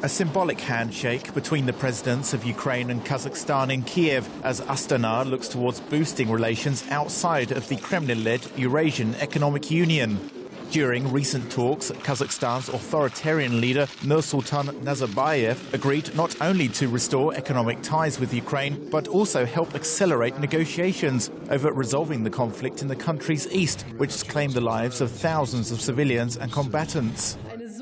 A symbolic handshake between the presidents of Ukraine and Kazakhstan in Kyiv as Astana looks towards boosting relations outside of the Kremlin-led Eurasian Economic Union. During recent talks, Kazakhstan's authoritarian leader Nursultan Nazarbayev agreed not only to restore economic ties with Ukraine, but also help accelerate negotiations over resolving the conflict in the country's east, which has claimed the lives of thousands of civilians and combatants.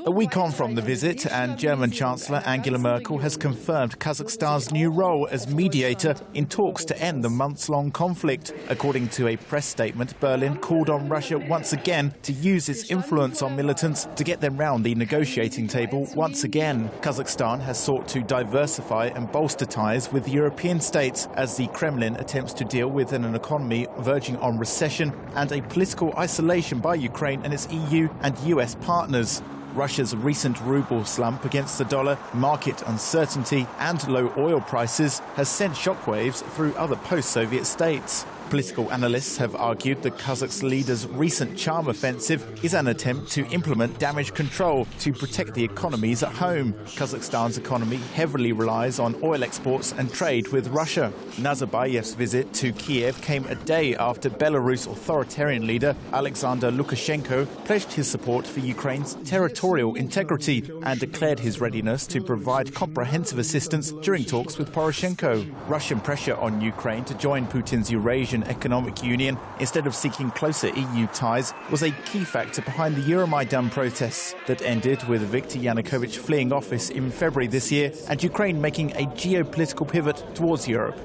A week on from the visit, and German Chancellor Angela Merkel has confirmed Kazakhstan's new role as mediator in talks to end the months-long conflict. According to a press statement, Berlin called on Russia once again to use its influence on militants to get them round the negotiating table once again. Kazakhstan has sought to diversify and bolster ties with European states as the Kremlin attempts to deal with an economy verging on recession and a political isolation by Ukraine and its EU and US partners. Russia's recent ruble slump against the dollar, market uncertainty and low oil prices has sent shockwaves through other post-Soviet states. Political analysts have argued the Kazakh leader's recent charm offensive is an attempt to implement damage control to protect the economies at home. Kazakhstan's economy heavily relies on oil exports and trade with Russia. Nazarbayev's visit to Kyiv came a day after Belarus authoritarian leader Alexander Lukashenko pledged his support for Ukraine's territorial integrity and declared his readiness to provide comprehensive assistance during talks with Poroshenko. Russian pressure on Ukraine to join Putin's Eurasian Economic Union instead of seeking closer EU ties was a key factor behind the Euromaidan protests that ended with Viktor Yanukovych fleeing office in February this year and Ukraine making a geopolitical pivot towards Europe.